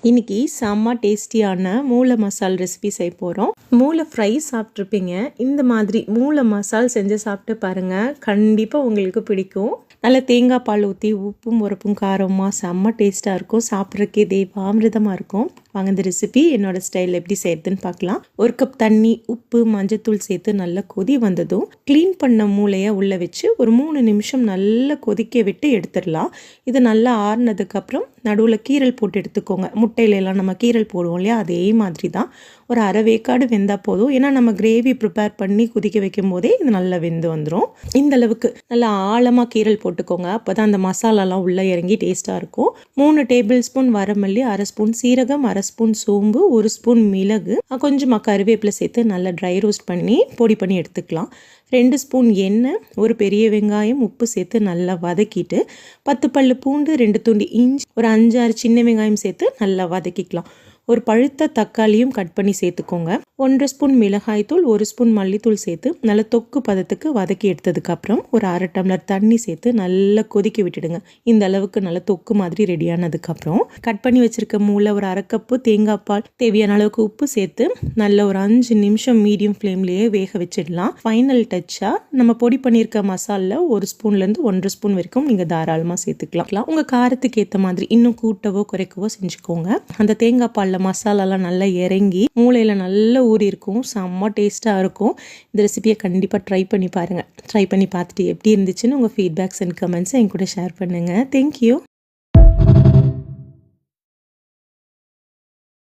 இன்னைக்கு செம்ம டேஸ்டியான மூளை மசால் ரெசிபி செய்ய போகிறோம். மூளை ஃப்ரை சாப்பிட்ருப்பீங்க. இந்த மாதிரி மூளை மசால் செஞ்சு சாப்பிட்டு பாருங்கள், கண்டிப்பாக உங்களுக்கு பிடிக்கும். நல்ல தேங்காய் பால் ஊற்றி உப்பும் உரப்பும் காரமாக செம்ம டேஸ்ட்டாக இருக்கும். சாப்பிட்றக்கே தேவாமிர்தமாக இருக்கும். வாங்க இந்த ரெசிபி என்னோடய ஸ்டைல் எப்படி செய்யறதுன்னு பார்க்கலாம். ஒரு கப் தண்ணி, உப்பு, மஞ்சத்தூள் சேர்த்து நல்லா கொதி வந்ததும் க்ளீன் பண்ண மூளையை உள்ளே வச்சு ஒரு 3 நிமிஷம் நல்லா கொதிக்க விட்டு எடுத்துடலாம். இது நல்லா ஆறுனதுக்கப்புறம் நடுவில் கீரல் போட்டு எடுத்துக்கோங்க. முட்டையிலலாம் நம்ம கீரல் போடுவோம் இல்லையா, அதே மாதிரி தான். ஒரு அரை வேக்காடு வெந்தால் போதும். ஏன்னா நம்ம கிரேவி ப்ரிப்பேர் பண்ணி கொதிக்க வைக்கும் போதே இது நல்லா வெந்து வந்துடும். இந்த அளவுக்கு நல்லா ஆழமாக கீரல் போட்டுக்கோங்க. அப்போ தான் அந்த மசாலாலாம் உள்ளே இறங்கி டேஸ்ட்டாக இருக்கும். 3 டேபிள் ஸ்பூன் வரமல்லி, 1/2 ஸ்பூன் சீரகம், 1/2 ஸ்பூன் சோம்பு, 1 ஸ்பூன் மிளகு, கொஞ்சமாக கருவேப்பிலை சேர்த்து நல்லா ட்ரை ரோஸ்ட் பண்ணி பொடி பண்ணி எடுத்துக்கலாம். 2 ஸ்பூன் எண்ணெய், ஒரு பெரிய வெங்காயம், உப்பு சேர்த்து நல்லா வதக்கிட்டு 10 பல்லு பூண்டு, 2 துண்டு இஞ்சி, ஒரு 5-6 சின்ன வெங்காயம் சேர்த்து நல்லா வதக்கிக்கலாம். ஒரு பழுத்த தக்காளியும் கட் பண்ணி சேர்த்துக்கோங்க. 1 ஸ்பூன் மிளகாய் தூள், 1 ஸ்பூன் மல்லித்தூள் சேர்த்து நல்லா தொக்கு பதத்துக்கு வதக்கி எடுத்ததுக்கப்புறம் ஒரு 1/2 டம்ளர் தண்ணி சேர்த்து நல்லா கொதிக்க விட்டுடுங்க. இந்த அளவுக்கு நல்லா தொக்கு மாதிரி ரெடியானதுக்கப்புறம் கட் பண்ணி வச்சிருக்க மூளை, ஒரு 1/2 கப்பு தேங்காய் பால், தேவையான அளவுக்கு உப்பு சேர்த்து நல்ல ஒரு 5 நிமிஷம் மீடியம் ஃப்ளேம்லேயே வேக வச்சிடலாம். ஃபைனல் டச்சாக நம்ம பொடி பண்ணியிருக்க மசாலில் 1 ஸ்பூன்லேருந்து 1.5 ஸ்பூன் வரைக்கும் நீங்கள் தாராளமாக சேர்த்துக்கலாம். உங்கள் காரத்துக்கு ஏற்ற மாதிரி இன்னும் கூட்டவோ குறைக்கவோ செஞ்சுக்கோங்க. அந்த தேங்காய் பாலில் மசாலாலாம் நல்லா இறங்கி மூளையில் நல்லா ஊறி இருக்கும். செம்ம டேஸ்ட்டாக இருக்கும். இந்த ரெசிபியை கண்டிப்பாக ட்ரை பண்ணி பாருங்கள். ட்ரை பண்ணி பார்த்துட்டு எப்படி இருந்துச்சுன்னு உங்கள் ஃபீட்பேக்ஸ் அண்ட் கமெண்ட்ஸை என் கூட ஷேர் பண்ணுங்கள். தேங்க்யூ.